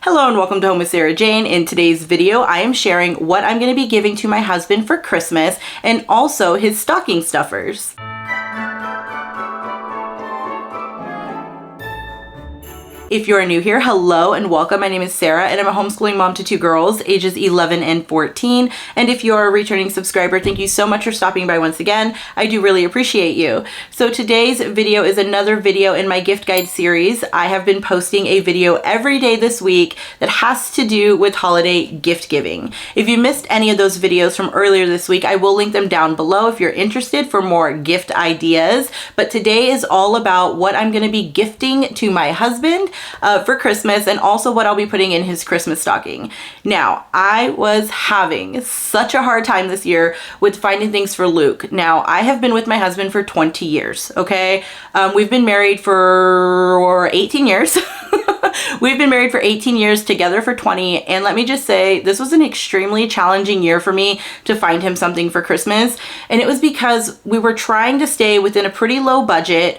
Hello and welcome to Home with Sarah Jane. In today's video, I am sharing what I'm going to be giving to my husband for Christmas and also his stocking stuffers. If you're new here, hello and welcome. My name is Sarah and I'm a homeschooling mom to two girls, ages 11 and 14. And if you're a returning subscriber, thank you so much for stopping by once again. I do really appreciate you. So today's video is another video in my gift guide series. I have been posting a video every day this week that has to do with holiday gift giving. If you missed any of those videos from earlier this week, I will link them down below if you're interested for more gift ideas. But today is all about what I'm going to be gifting to my husband for Christmas and also what I'll be putting in his Christmas stocking. Now, I was having such a hard time this year with finding things for Luke. Now, I have been with my husband for 20 years, okay? We've been married for 18 years. We've been married for 18 years, together for 20, and let me just say, this was an extremely challenging year for me to find him something for Christmas, and it was because we were trying to stay within a pretty low budget.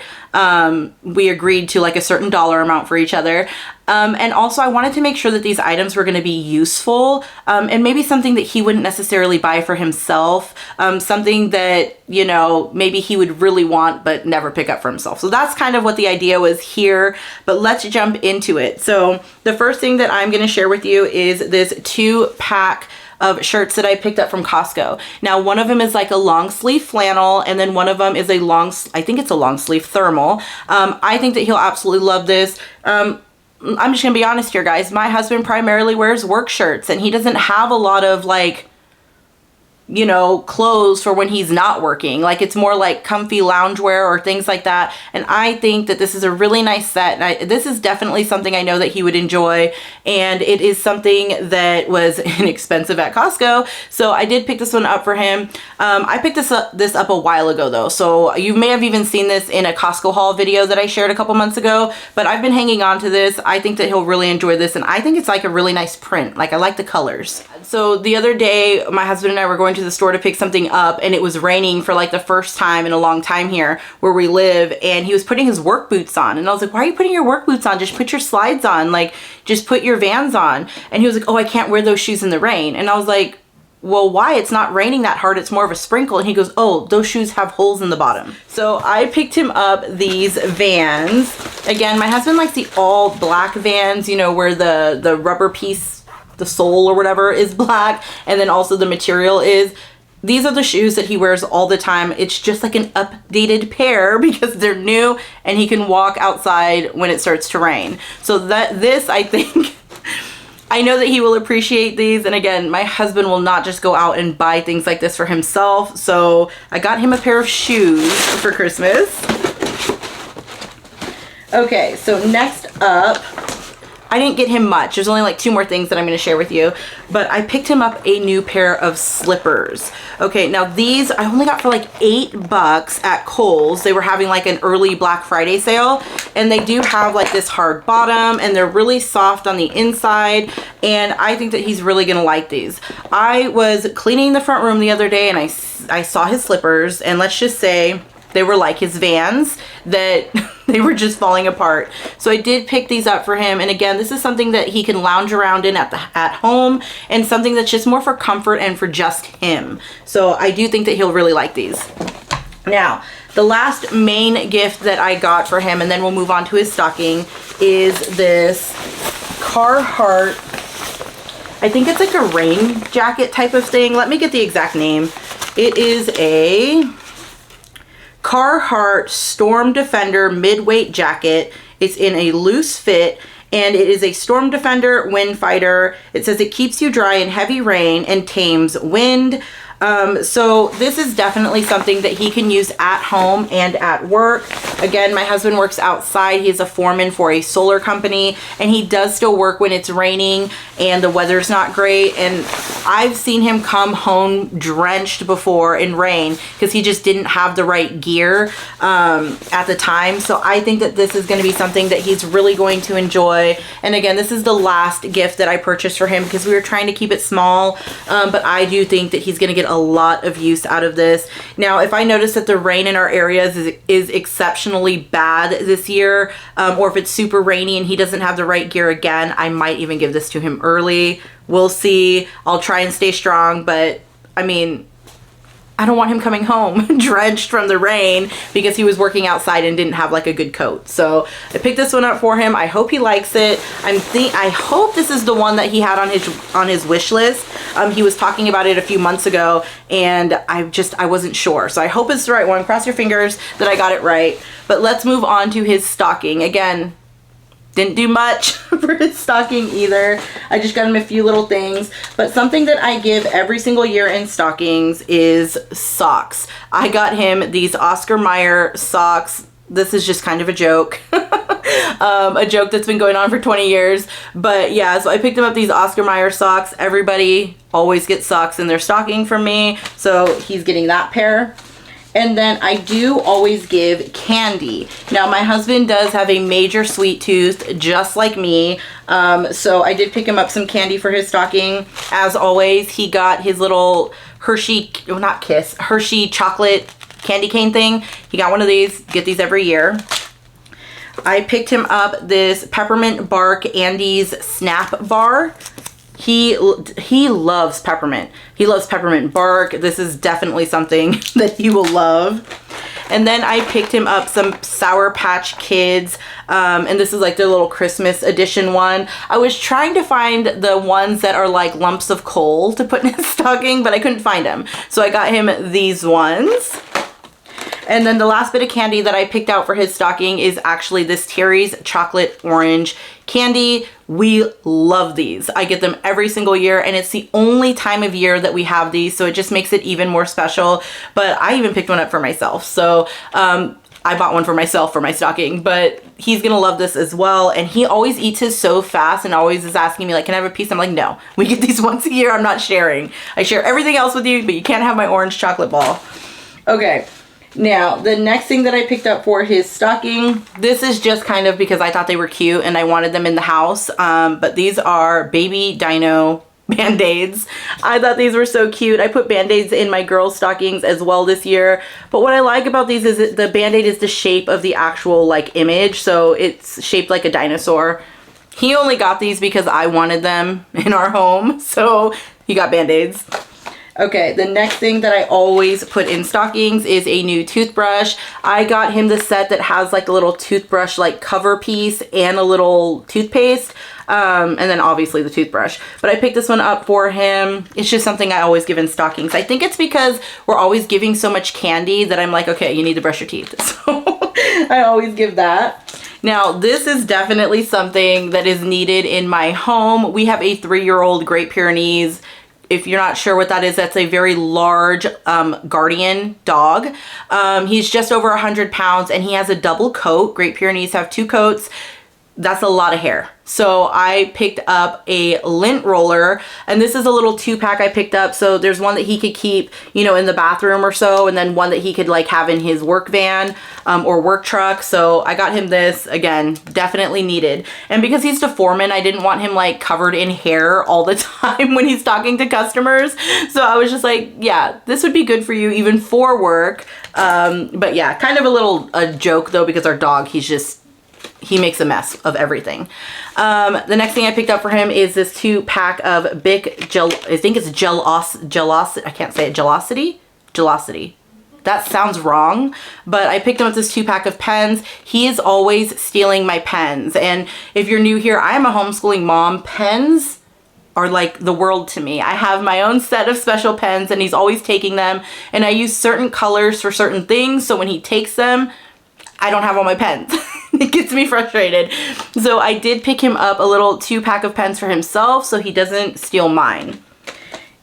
We agreed to like a certain dollar amount for each other. And also I wanted to make sure that these items were going to be useful, and maybe something that he wouldn't necessarily buy for himself, something that, you know, maybe he would really want but never pick up for himself. So that's kind of what the idea was here, but let's jump into it. So the first thing that I'm going to share with you is this 2-pack of shirts that I picked up from Costco. Now, one of them is like a long sleeve flannel, and then one of them is a I think it's a long sleeve thermal. I think that he'll absolutely love this. I'm just gonna be honest here, guys. My husband primarily wears work shirts, and he doesn't have a lot of like, you know, clothes for when he's not working. Like, it's more like comfy loungewear or things like that. And I think that this is a really nice set. And this is definitely something I know that he would enjoy. And it is something that was inexpensive at Costco. So I did pick this one up for him. I picked this up a while ago though. So you may have even seen this in a Costco haul video that I shared a couple months ago, but I've been hanging on to this. I think that he'll really enjoy this. And I think it's like a really nice print. Like, I like the colors. So the other day, my husband and I were going to the store to pick something up, and it was raining for like the first time in a long time here where we live, and he was putting his work boots on, and I was like, why are you putting your work boots on? Just put your slides on, like just put your Vans on. And he was like, oh, I can't wear those shoes in the rain. And I was like, well, why? It's not raining that hard, it's more of a sprinkle. And he goes, oh, those shoes have holes in the bottom. So I picked him up these Vans. Again, my husband likes the all black Vans, you know, where the rubber piece, the sole or whatever, is black, and then also the material is. These are the shoes that he wears all the time. It's just like an updated pair because they're new, and he can walk outside when it starts to rain. So this, I think, I know that he will appreciate these. And again, my husband will not just go out and buy things like this for himself. So I got him a pair of shoes for Christmas. Okay, so next up, I didn't get him much. There's only like 2 more things that I'm going to share with you, but I picked him up a new pair of slippers. Okay, now these I only got for like $8 at Kohl's. They were having like an early Black Friday sale, and they do have like this hard bottom, and they're really soft on the inside, and I think that he's really going to like these. I was cleaning the front room the other day, and I saw his slippers, and let's just say they were like his Vans, that they were just falling apart. So I did pick these up for him. And again, this is something that he can lounge around in at home, and something that's just more for comfort and for just him. So I do think that he'll really like these. Now, the last main gift that I got for him, and then we'll move on to his stocking, is this Carhartt, I think it's like a rain jacket type of thing. Let me get the exact name. It is a Carhartt Storm Defender midweight jacket. It's in a loose fit, and it is a Storm Defender wind fighter. It says it keeps you dry in heavy rain and tames wind. So this is definitely something that he can use at home and at work. Again, my husband works outside. He's a foreman for a solar company, and he does still work when it's raining and the weather's not great. And I've seen him come home drenched before in rain because he just didn't have the right gear at the time. So I think that this is going to be something that he's really going to enjoy. And again, this is the last gift that I purchased for him because we were trying to keep it small, but I do think that he's going to get a lot of use out of this. Now, if I notice that the rain in our areas is exceptionally bad this year, or if it's super rainy and he doesn't have the right gear again, I might even give this to him early. We'll see. I'll try and stay strong, but I mean, I don't want him coming home drenched from the rain because he was working outside and didn't have like a good coat. So I picked this one up for him. I hope he likes it. I hope this is the one that he had on his wish list. He was talking about it a few months ago and I wasn't sure. So I hope it's the right one. Cross your fingers that I got it right. But let's move on to his stocking. Again, didn't do much for his stocking either. I just got him a few little things. But something that I give every single year in stockings is socks. I got him these Oscar Mayer socks. This is just kind of a joke. A joke that's been going on for 20 years. But yeah, so I picked him up these Oscar Mayer socks. Everybody always gets socks in their stocking from me. So he's getting that pair. And then I do always give candy. Now, my husband does have a major sweet tooth, just like me. So I did pick him up some candy for his stocking. As always, he got his little Hershey chocolate candy cane thing. He got one of these. Get these every year. I picked him up this peppermint bark Andes snap bar. He loves peppermint. He loves peppermint bark. This is definitely something that he will love. And then I picked him up some Sour Patch Kids. And this is like their little Christmas edition one. I was trying to find the ones that are like lumps of coal to put in his stocking, but I couldn't find them. So I got him these ones. And then the last bit of candy that I picked out for his stocking is actually this Terry's Chocolate Orange candy. We love these. I get them every single year and it's the only time of year that we have these, so it just makes it even more special. But I even picked one up for myself. So I bought one for myself for my stocking, but he's gonna love this as well. And he always eats his so fast and always is asking me like, can I have a piece? I'm like, no, we get these once a year. I'm not sharing. I share everything else with you, but you can't have my orange chocolate ball. Okay. Now, the next thing that I picked up for his stocking, this is just kind of because I thought they were cute and I wanted them in the house. But these are baby Dino Band-Aids. I thought these were so cute. I put Band-Aids in my girls' stockings as well this year. But what I like about these is that the Band-Aid is the shape of the actual like image. So it's shaped like a dinosaur. He only got these because I wanted them in our home. So he got Band-Aids. Okay, the next thing that I always put in stockings is a new toothbrush. I got him the set that has like a little toothbrush like cover piece and a little toothpaste. And then obviously the toothbrush. But I picked this one up for him. It's just something I always give in stockings. I think it's because we're always giving so much candy that I'm like, okay, you need to brush your teeth. So I always give that. Now, this is definitely something that is needed in my home. We have a 3-year-old Great Pyrenees. If you're not sure what that is, that's a very large guardian dog. He's just over 100 pounds and he has a double coat. Great Pyrenees have 2 coats. That's a lot of hair. So I picked up a lint roller, and this is a little 2-pack I picked up. So there's one that he could keep, you know, in the bathroom or so, and then one that he could like have in his work van or work truck. So I got him this, again, definitely needed. And because he's the foreman, I didn't want him like covered in hair all the time when he's talking to customers. So I was just like, yeah, this would be good for you even for work. But yeah, kind of a joke though, because our dog, he makes a mess of everything. The next thing I picked up for him is this 2-pack of Bic I think it's Gelosity. I can't say it. Gelosity. That sounds wrong, but I picked him up this 2-pack of pens. He is always stealing my pens. And if you're new here, I am a homeschooling mom. Pens are like the world to me. I have my own set of special pens and he's always taking them. And I use certain colors for certain things. So when he takes them, I don't have all my pens. It gets me frustrated. So I did pick him up a little 2-pack of pens for himself so he doesn't steal mine.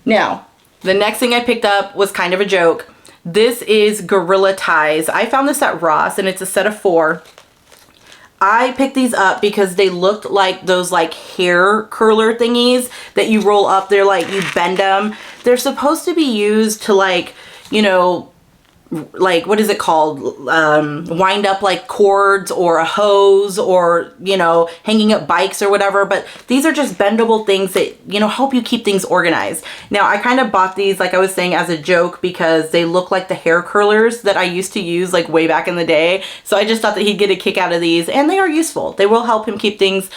Now, the next thing I picked up was kind of a joke. This is Gorilla Ties. I found this at Ross and it's a set of 4. I picked these up because they looked like those like hair curler thingies that you roll up. They're like, you bend them. They're supposed to be used to like, you know, like, what is it called? Wind up like cords or a hose, or, you know, hanging up bikes or whatever. But these are just bendable things that, you know, help you keep things organized. Now, I kind of bought these, like I was saying, as a joke because they look like the hair curlers that I used to use like way back in the day. So I just thought that he'd get a kick out of these, and they are useful. They will help him keep things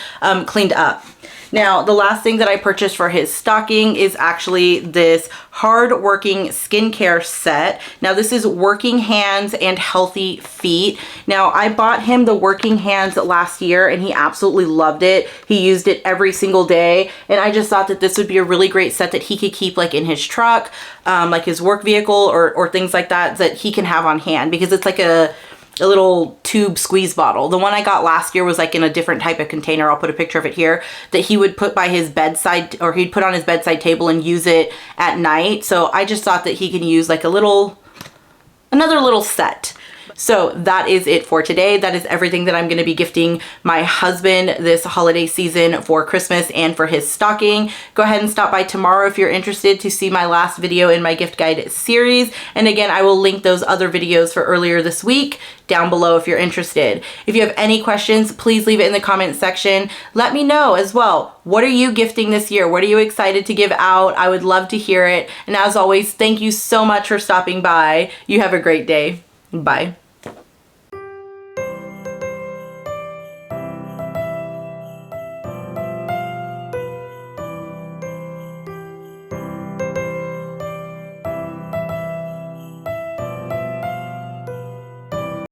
cleaned up. Now, the last thing that I purchased for his stocking is actually this hard-working skincare set. Now, this is Working Hands and Healthy Feet. Now, I bought him the Working Hands last year, and he absolutely loved it. He used it every single day, and I just thought that this would be a really great set that he could keep like in his truck, like his work vehicle, or things like that he can have on hand, because it's like a little tube squeeze bottle. The one I got last year was like in a different type of container. I'll put a picture of it here, that he would put by his bedside, or he'd put on his bedside table and use it at night. So I just thought that he can use like another little set. So that is it for today. That is everything that I'm going to be gifting my husband this holiday season for Christmas and for his stocking. Go ahead and stop by tomorrow if you're interested to see my last video in my gift guide series. And again, I will link those other videos for earlier this week down below if you're interested. If you have any questions, please leave it in the comment section. Let me know as well. What are you gifting this year? What are you excited to give out? I would love to hear it. And as always, thank you so much for stopping by. You have a great day. Bye.